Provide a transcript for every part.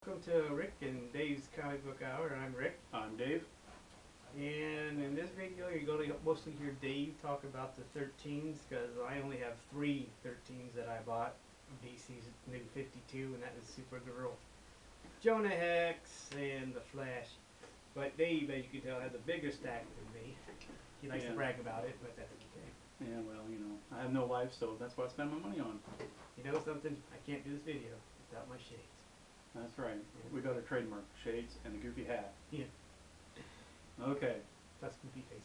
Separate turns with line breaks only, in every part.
welcome to Rick and Dave's Comic Book Hour. I'm Rick,
I'm Dave.
and in this video, you're going to mostly hear Dave talk about the 13s because I only have three 13s that I bought of DC's new 52, and that is Supergirl, Jonah Hex, and The Flash. But Dave, as you can tell, has a bigger stack than me. He likes to brag about it, but that's okay.
Yeah, well, I have no life, so that's what I spend my money on.
You know something? I can't do this video without my shades.
That's right.
Yeah.
We got a trademark, shades and the goofy hat.
Yeah.
Okay.
Plus goofy faces.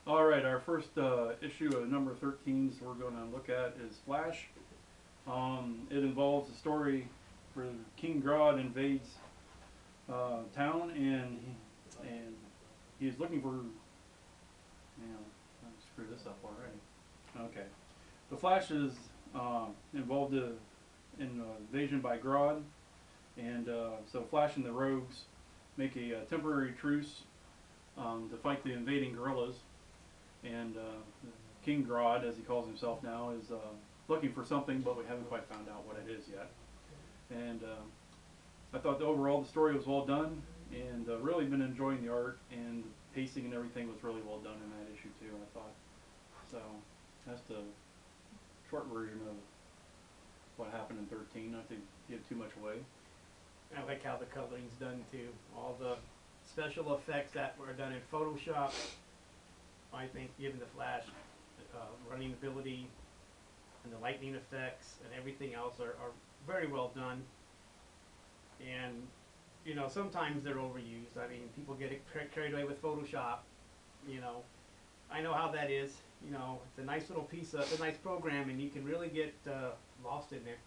All right, our first issue of number 13s we're going to look at is Flash. It involves a story where King Grodd invades town, and he's looking for, I screwed this up already. Okay. The Flash is involved in invasion by Grodd, and so Flash and the Rogues make a temporary truce to fight the invading guerrillas, and King Grodd, as he calls himself now, is looking for something, but we haven't quite found out what it is yet. And I thought overall the story was well done, and really been enjoying the art, and the pacing and everything was really well done in that issue too, I thought. So that's the short version of what happened in 13, not to give too much away.
I like how the coloring's done too. All the special effects that were done in Photoshop, I think, given the Flash running ability and the lightning effects and everything else are very well done. And sometimes they're overused. I mean, people get carried away with Photoshop. I know how that is. It's a nice little piece of a nice program, and you can really get lost in there.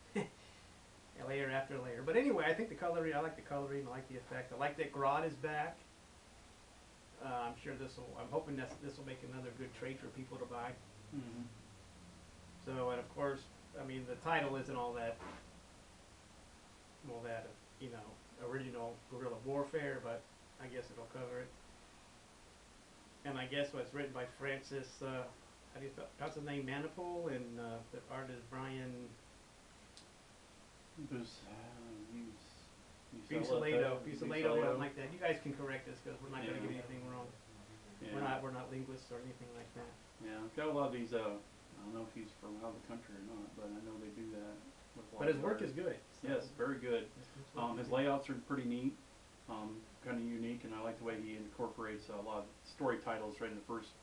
Layer after layer. But anyway, I think the coloring, I like the coloring, I like the effect. I like that Grodd is back. I'm sure I'm hoping this will make another good trade for people to buy.
Mm-hmm.
So, and of course, I mean, the title isn't all that, original guerrilla warfare, but I guess it'll cover it. And I guess what's written by Francis, how do you spell, what's his name, Manipul, and the artist Brian Buccellato, something like that. You guys can correct us because we're not going to get anything wrong. Yeah. We're not linguists or anything like that.
Yeah, I've got a lot of these. I don't know if he's from out of the country or not, but I know they do that.
But his work is good. So.
Yes, very good. His layouts are pretty neat, kind of unique, and I like the way he incorporates a lot of story titles right in the first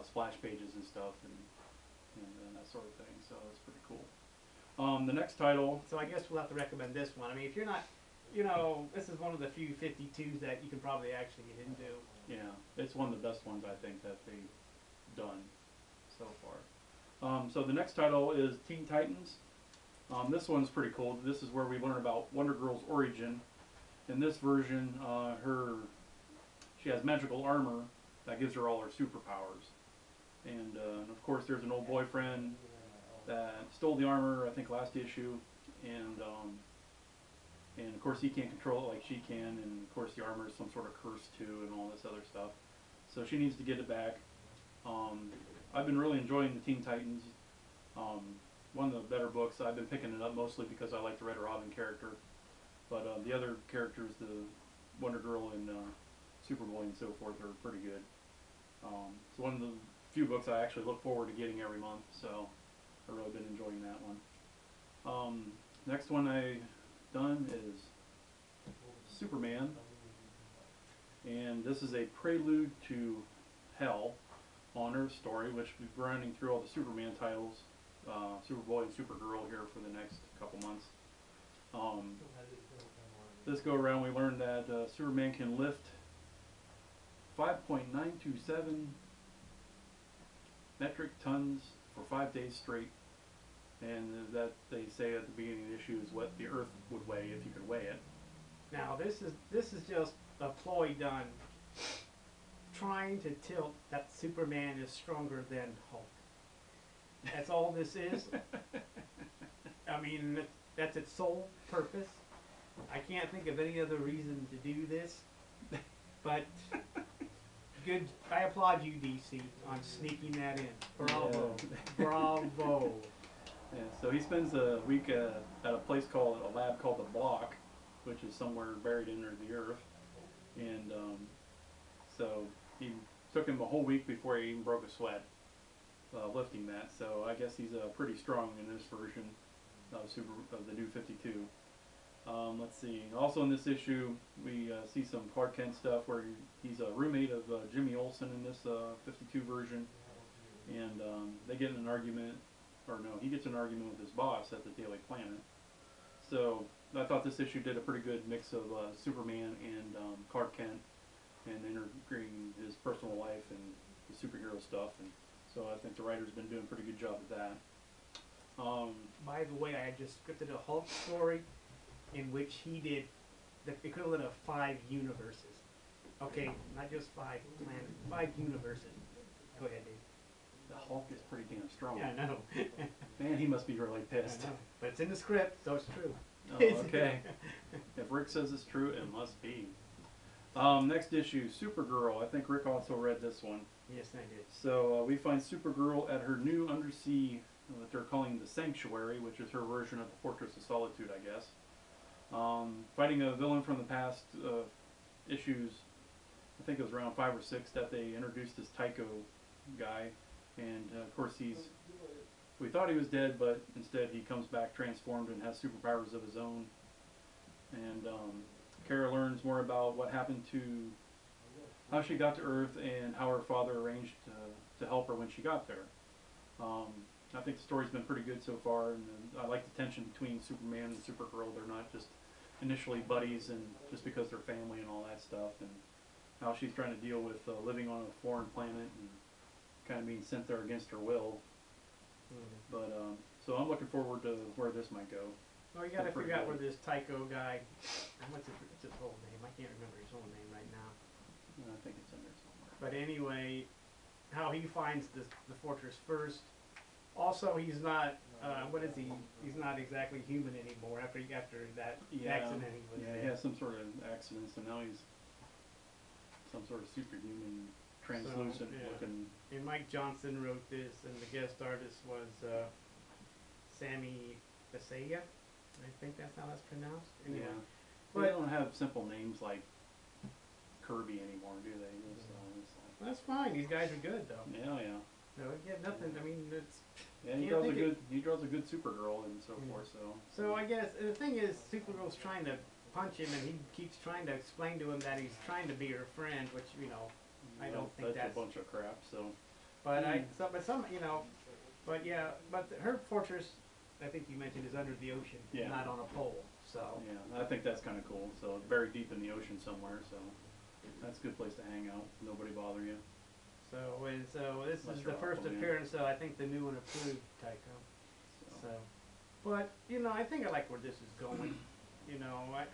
splash pages and stuff, and that sort of thing. So that's pretty cool. The next title.
So I guess we'll have to recommend this one. I mean, if you're not, this is one of the few 52s that you can probably actually get into.
Yeah, it's one of the best ones I think that they've done so far. So the next title is Teen Titans. This one's pretty cool. This is where we learn about Wonder Girl's origin. In this version, she has magical armor that gives her all her superpowers. And of course, there's an old boyfriend that stole the armor, I think, last issue, and of course he can't control it like she can, and of course the armor is some sort of curse too, and all this other stuff. So she needs to get it back. I've been really enjoying the Teen Titans. One of the better books. I've been picking it up mostly because I like the Red Robin character, but the other characters, the Wonder Girl and Superboy and so forth, are pretty good. It's one of the few books I actually look forward to getting every month, so I've really been enjoying that one. Next one I've done is Superman, and this is a prelude to Hell on Earth story, which we'll be running through all the Superman titles, Superboy and Supergirl, here for the next couple months. This go around we learned that Superman can lift 5.927 metric tons for 5 days straight, and that they say at the beginning of the issue is what the Earth would weigh if you could weigh it.
Now this is just a ploy done, trying to tilt that Superman is stronger than Hulk. That's all this is. I mean, that's its sole purpose. I can't think of any other reason to do this, but good. I applaud you, DC, on sneaking that in. Bravo, yeah. Bravo.
Yeah, so he spends a week at a place called a lab called the Block, which is somewhere buried under the earth. And so he took him a whole week before he even broke a sweat lifting that. So I guess he's pretty strong in this version of the New 52. Let's see. Also in this issue, we see some Clark Kent stuff where he's a roommate of Jimmy Olsen in this 52 version, and they get in an argument, or no, he gets in an argument with his boss at the Daily Planet. So I thought this issue did a pretty good mix of Superman and Clark Kent, and integrating his personal life and the superhero stuff, and so I think the writer's been doing a pretty good job with that.
By the way, I just scripted a Hulk story in which he did the equivalent of 5 universes. Okay, not just 5 planets, 5 universes. Go ahead, Dave.
The Hulk is pretty damn strong.
Yeah, I know.
Man, he must be really
I
pissed.
know. But it's in the script, so it's true.
Oh, okay. If Rick says it's true, it must be. Next issue, Supergirl. I think Rick also read this one.
Yes, I did.
So we find Supergirl at her new undersea, what they're calling the Sanctuary, which is her version of the Fortress of Solitude, I guess. Fighting a villain from the past issues. I think it was around 5 or 6 that they introduced this Tycho guy, and of course we thought he was dead, but instead he comes back transformed and has superpowers of his own. And Kara learns more about what happened to how she got to Earth and how her father arranged to help her when she got there. I think the story's been pretty good so far, and I like the tension between Superman and Supergirl. They're not just initially buddies and just because they're family and all that stuff, and how she's trying to deal with living on a foreign planet and kind of being sent there against her will. But so I'm looking forward to where this might go.
Well, you gotta figure out where this Tycho guy, what's his whole name? I can't remember his whole name right now.
I think it's in there somewhere.
But anyway, how he finds the fortress first. Also, he's not, what is he? He's not exactly human anymore after that accident he was in.
He has some sort of accident, so now he's some sort of superhuman, translucent looking.
And Mike Johnson wrote this, and the guest artist was Sammy Basaya. I think that's how that's pronounced. Anyway.
Yeah.
But
they don't have simple names like Kirby anymore, do they? So it's like,
that's fine. These guys are good, though.
yeah.
No, yeah, nothing. I mean, it's.
Yeah, he draws a good Supergirl and so forth.
So I guess the thing is, Supergirl's trying to punch him, and he keeps trying to explain to him that he's trying to be her friend, which I don't think that's
a bunch of crap. So,
but but her fortress, I think you mentioned, is under the ocean, not on a pole. So
yeah, I think that's kind of cool. So very deep in the ocean somewhere. So that's a good place to hang out. Nobody bother you.
So this is the first appearance of, I think, the new and approved Tycho. So, but I think I like where this is going.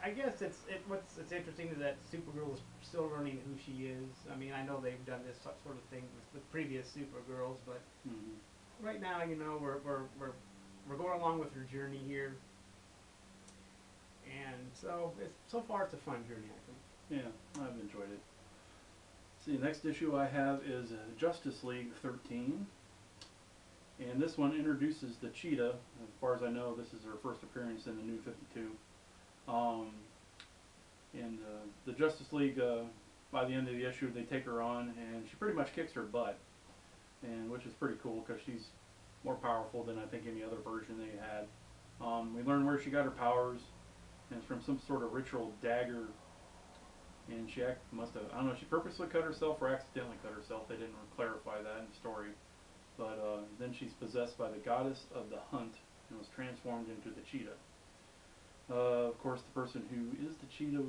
I guess what's interesting is that Supergirl is still learning who she is. I mean, I know they've done this sort of thing with previous Supergirls, but right now, we're going along with her journey here, and so far it's a fun journey, I think.
Yeah, I've enjoyed it. See, the next issue I have is Justice League 13, and this one introduces the Cheetah. As far as I know, this is her first appearance in the New 52. And the Justice League, by the end of the issue, they take her on, and she pretty much kicks her butt, and which is pretty cool because she's more powerful than I think any other version they had. We learn where she got her powers, and it's from some sort of ritual dagger. And she she purposely cut herself or accidentally cut herself. They didn't clarify that in the story. But then she's possessed by the goddess of the hunt and was transformed into the cheetah. Of course, the person who is the cheetah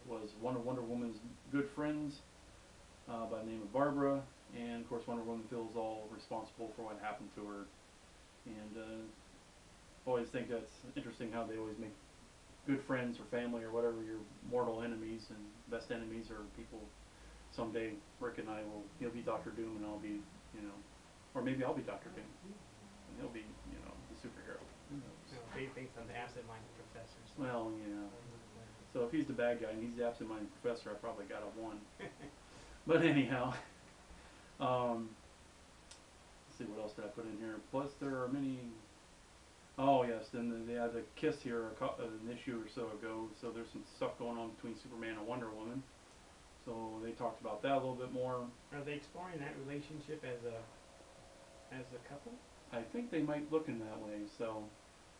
was one of Wonder Woman's good friends by the name of Barbara. And of course, Wonder Woman feels all responsible for what happened to her. And always think that's interesting how they always make good friends or family or whatever your mortal enemies and best enemies are people. Someday Rick and he'll be Dr. Doom and I'll be, or maybe I'll be Dr. Doom and he'll be, the superhero.
Based on the absent-minded professors.
Well, yeah. So if he's the bad guy and he's the absent-minded professor, I probably got a 1. But anyhow, let's see what else did I put in here. Plus there are many. Oh yes, then they had the kiss here an issue or so ago. So there's some stuff going on between Superman and Wonder Woman. So they talked about that a little bit more.
Are they exploring that relationship as a couple?
I think they might look in that way. So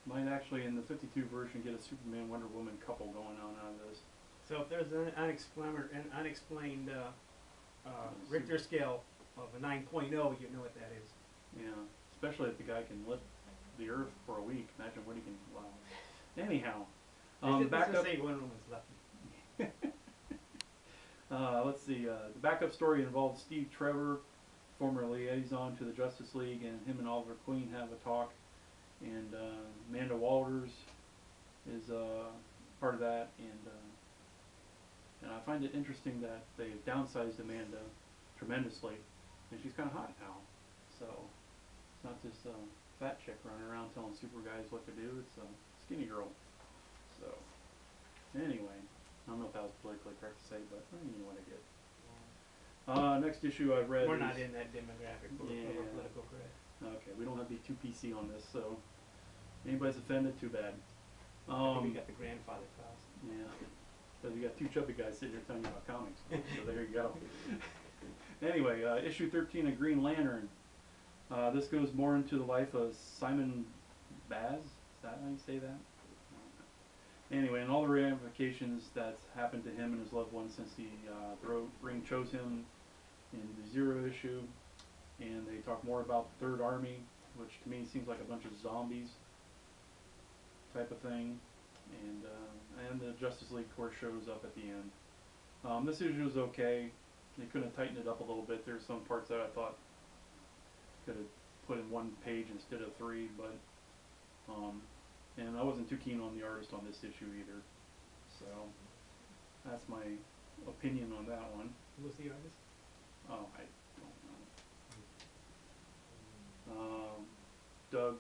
might actually in the 52 version get a Superman Wonder Woman couple going on out of this.
So if there's an unexplained Richter scale of a 9.0, you know what that is.
Yeah, especially if the guy can lift the Earth for a week. Imagine what he can. Wow. Anyhow, back
Let's
up.
say Wonder Woman's lucky.
Let's see. The backup story involves Steve Trevor, former liaison to the Justice League, and him and Oliver Queen have a talk. And Amanda Walters is part of that, and I find it interesting that they've downsized Amanda tremendously, and she's kind of hot now. So it's not just a fat chick running around telling super guys what to do. It's a skinny girl. So anyway, I don't know if that was politically correct to say, but you know what I get. Next issue I've read.
We're not in that demographic for
Yeah.
political correct.
Okay, we don't have to be too PC on this, so anybody's offended, too bad.
I think we got the grandfather clause.
Yeah, because you got two chubby guys sitting here telling you about comics, so there you go. Anyway, issue 13 of Green Lantern. This goes more into the life of Simon Baz. Is that how you say that? Anyway, and all the ramifications that's happened to him and his loved ones since the Ring chose him in the Zero issue. And they talk more about the Third Army, which to me seems like a bunch of zombies type of thing. And the Justice League, of course, shows up at the end. This issue is okay. They could have tightened it up a little bit. There's some parts that I thought could have put in one page instead of three, but and I wasn't too keen on the artist on this issue either. So that's my opinion on that one.
Who was the artist?
Oh, I don't know. Doug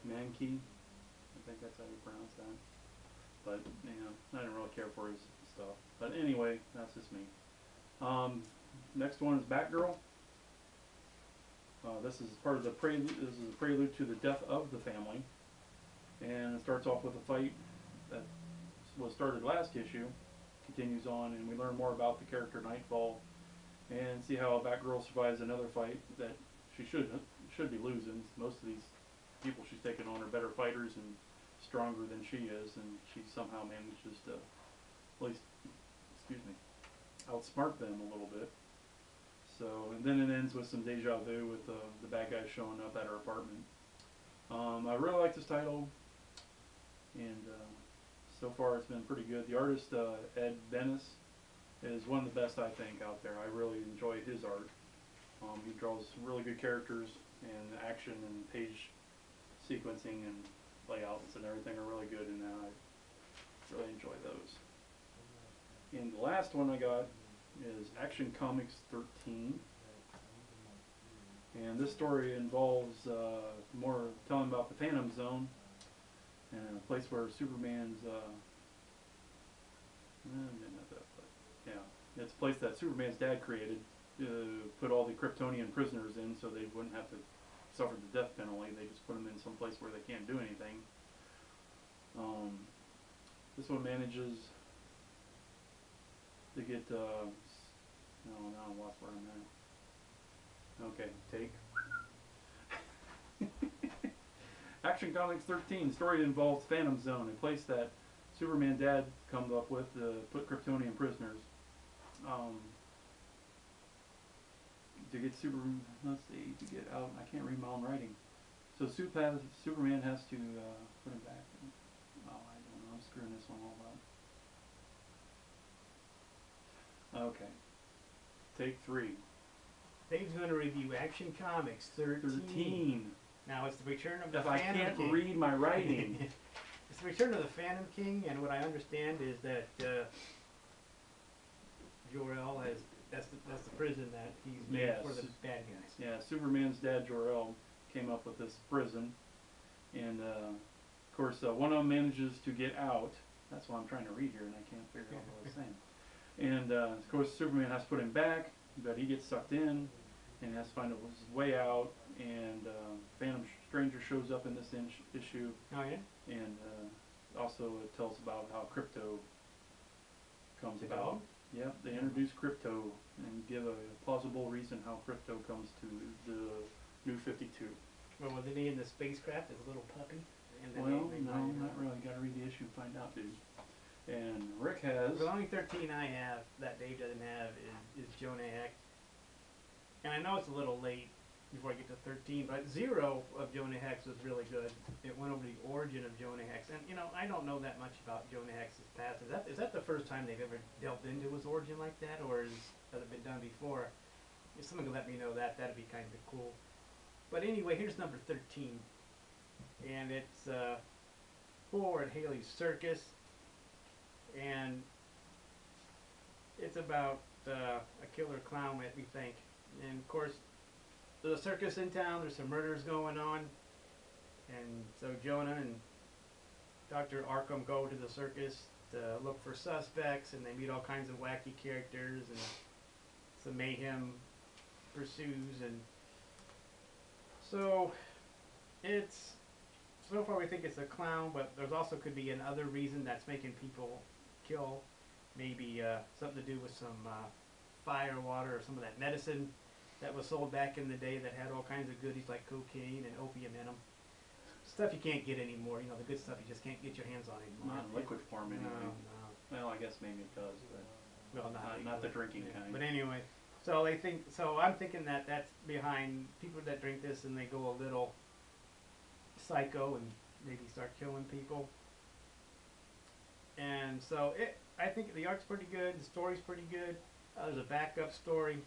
Mankey, I think that's how you pronounce that. But I didn't really care for his stuff. But anyway, that's just me. Next one is Batgirl. This is part of the prelude. This is a prelude to the death of the family, and it starts off with a fight that was started last issue, continues on, and we learn more about the character Nightfall, and see how Batgirl survives another fight that she should be losing. Most of these people she's taking on are better fighters and stronger than she is, and she somehow manages to at least, outsmart them a little bit. So, and then it ends with some deja vu with the bad guys showing up at her apartment. I really like this title, and so far it's been pretty good. The artist, Ed Benes, is one of the best, I think, out there. I really enjoy his art. He draws really good characters, and action and page sequencing and layouts and everything are really good, and I really enjoy those. And the last one I got is Action Comics 13. And this story involves more telling about the Phantom Zone, and a place where Superman's it's a place that Superman's dad created to put all the Kryptonian prisoners in so they wouldn't have to suffer the death penalty. They just put them in some place where they can't do anything. This one manages to get now I'm lost where I'm at. Okay, take. Action Comics 13. Story involves Phantom Zone, a place that Superman dad comes up with to put Kryptonian prisoners. To get to get out. I can't read my own writing. So Superman has to put him back. Oh, I don't know. I'm screwing this one all up. Okay. Take 3.
Dave's going to review Action Comics 13. Now it's the return of the
If
Phantom
I can't
King.
read my writing.
It's the return of the Phantom King, and what I understand is that Jor-El has that's the prison that he's made
Yes.
for the bad guys.
Yeah, Superman's dad Jor-El came up with this prison, and of course one of them manages to get out. That's what I'm trying to read here, and I can't figure out what I was saying. And of course Superman has to put him back, but he gets sucked in and has to find his way out. And Phantom Stranger Avenger shows up in this issue,
Oh yeah.
and also it tells about how crypto comes about. Yep, they introduce crypto and give a plausible reason how crypto comes to the New 52.
Well, wasn't he in the spacecraft as a little puppy? And then
Well,
they
no,
find him
not
out.
really. Gotta read the issue and find out, dude. And Rick has.
The only 13 I have that Dave doesn't have is Jonah Hex. And I know it's a little late before I get to 13, but 0 of Jonah Hex was really good. It went over the origin of Jonah Hex. And, you know, I don't know that much about Jonah Hex's past. Is that the first time they've ever delved into his origin like that, or has it been done before? If someone could let me know that, that'd be kind of cool. But anyway, here's number 13. And it's Forward Haley's Circus. And it's about a killer clown, we think. And of course, there's a circus in town, there's some murders going on. And so Jonah and Dr. Arkham go to the circus to look for suspects, and they meet all kinds of wacky characters, and some mayhem pursues. And so it's, so far we think it's a clown, but there's also could be another reason that's making people kill. Maybe something to do with some fire water or some of that medicine that was sold back in the day that had all kinds of goodies like cocaine and opium in them. Stuff you can't get anymore. You know, the good stuff you just can't get your hands on anymore.
Not in liquid form, anyway.
No.
Well, I guess maybe it does, but
Well,
not the drinking
yeah.
kind.
But anyway, so they think. So I'm thinking that that's behind people that drink this and they go a little psycho and maybe start killing people. And so I think the art's pretty good. The story's pretty good. There's a backup story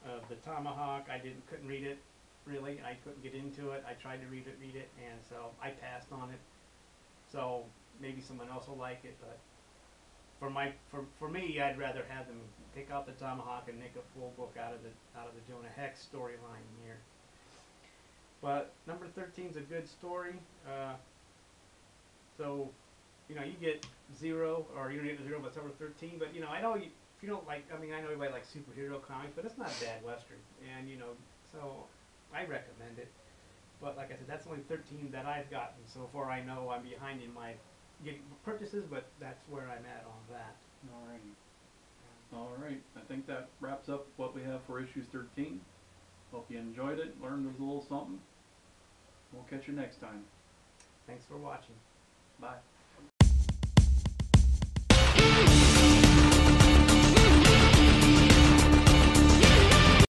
of the Tomahawk. I couldn't read it really. I couldn't get into it. I tried to read it, and so I passed on it. So maybe someone else will like it, but for me, I'd rather have them take out the Tomahawk and make a full book out of the Jonah Hex storyline here. But number 13 is a good story. So, you know, you get 0, or you don't get 0, but it's number 13. But you know, I know if you don't like, I mean, I know everybody likes superhero comics, but it's not a bad Western, and you know, so I recommend it. But like I said, that's only 13 that I've gotten so far. I know I'm behind in my getting purchases, but that's where I'm at on that.
All right. I think that wraps up what we have for issues 13. Hope you enjoyed it, learned a little something. We'll catch you next time.
Thanks for watching.
Bye.